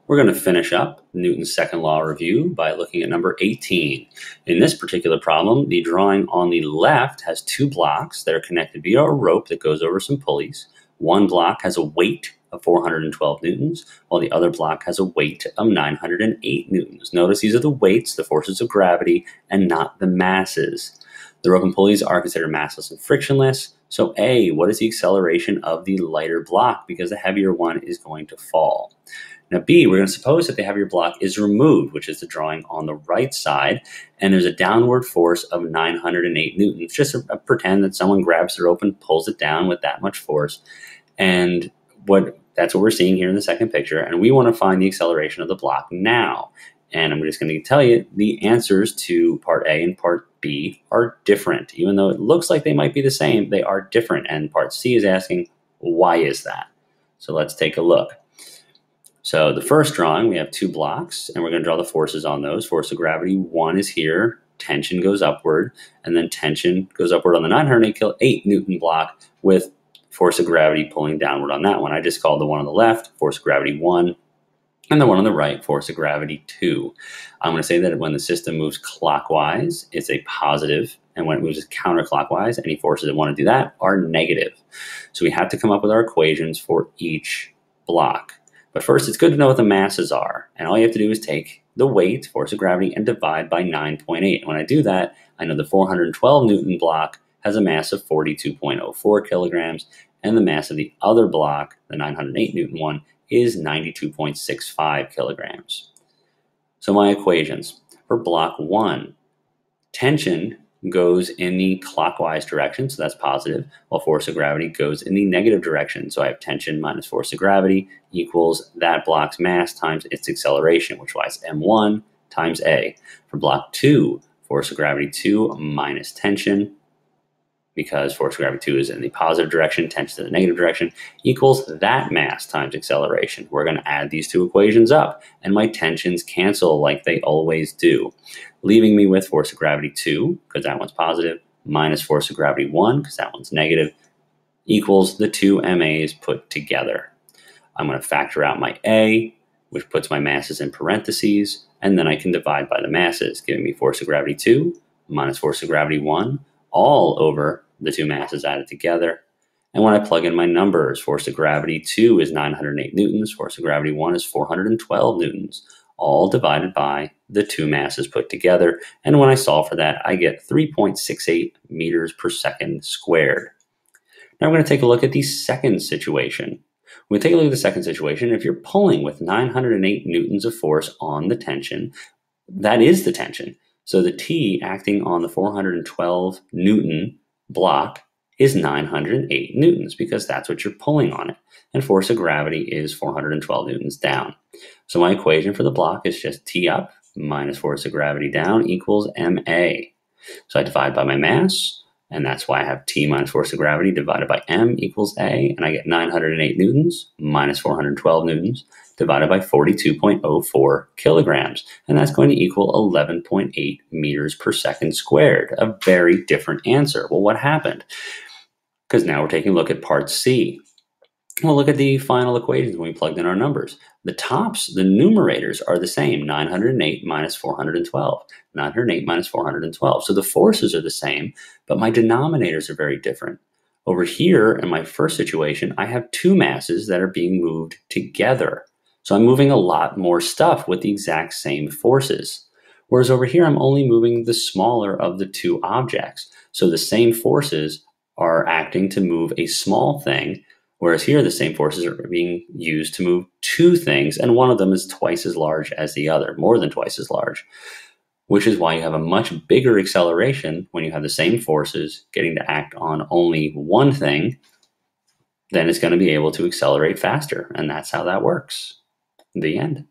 We're going to finish up Newton's second law review by looking at number 18. In this particular problem, the drawing on the left has two blocks that are connected via a rope that goes over some pulleys. One block has a weight of 412 newtons, while the other block has a weight of 908 newtons. Notice these are the weights, the forces of gravity, and not the masses. The rope and pulleys are considered massless and frictionless. So A, what is the acceleration of the lighter block? Because the heavier one is going to fall. Now B, we're going to suppose that the heavier block is removed, which is the drawing on the right side, and there's a downward force of 908 newtons. Just pretend that someone grabs the rope and pulls it down with that much force. And that's what we're seeing here in the second picture, and we want to find the acceleration of the block now. And I'm just going to tell you the answers to part A and part B are different. Even though it looks like they might be the same, they are different. And part C is asking, why is that? So let's take a look. So the first drawing, we have two blocks, and we're going to draw the forces on those. Force of gravity 1 is here, tension goes upward, and then tension goes upward on the 908 Newton block with force of gravity pulling downward on that one. I just called the one on the left force of gravity 1, and the one on the right force of gravity 2. I'm going to say that when the system moves clockwise, it's a positive, and when it moves counterclockwise, any forces that want to do that are negative. So we have to come up with our equations for each block. But first, it's good to know what the masses are. And all you have to do is take the weight, force of gravity, and divide by 9.8. And when I do that, I know the 412 Newton block has a mass of 42.04 kilograms, and the mass of the other block, the 908 Newton one, is 92.65 kilograms. So my equations. For block 1, tension goes in the clockwise direction, so that's positive, while force of gravity goes in the negative direction. So I have tension minus force of gravity equals that block's mass times its acceleration, which was m1 times a. For block 2, force of gravity 2 minus tension, because force of gravity 2 is in the positive direction, tension in the negative direction, equals that mass times acceleration. We're going to add these two equations up, and my tensions cancel like they always do, leaving me with force of gravity 2, because that one's positive, minus force of gravity 1, because that one's negative, equals the two MAs put together. I'm going to factor out my A, which puts my masses in parentheses, and then I can divide by the masses, giving me force of gravity 2 minus force of gravity 1, all over the two masses added together. And when I plug in my numbers, force of gravity 2 is 908 newtons, force of gravity 1 is 412 newtons, all divided by the two masses put together. And when I solve for that, I get 3.68 meters per second squared. Now we're going to take a look at the second situation. When we take a look at the second situation, if you're pulling with 908 newtons of force on the tension, that is the tension. So the T acting on the 412 Newton block is 908 newtons, because that's what you're pulling on it. And force of gravity is 412 newtons down. So my equation for the block is just T up minus force of gravity down equals MA. So I divide by my mass, and that's why I have T minus force of gravity divided by M equals A, and I get 908 newtons minus 412 newtons divided by 42.04 kilograms, and that's going to equal 11.8 meters per second squared, a very different answer. Well, what happened? Because now we're taking a look at part C. We'll look at the final equations when we plugged in our numbers. The tops, the numerators are the same, 908 minus 412, 908 minus 412. So the forces are the same, but my denominators are very different. Over here, in my first situation, I have two masses that are being moved together. So I'm moving a lot more stuff with the exact same forces. Whereas over here, I'm only moving the smaller of the two objects. So the same forces are acting to move a small thing, whereas here the same forces are being used to move two things, and one of them is twice as large as the other, more than twice as large, which is why you have a much bigger acceleration when you have the same forces getting to act on only one thing. Then it's going to be able to accelerate faster, and that's how that works. The end.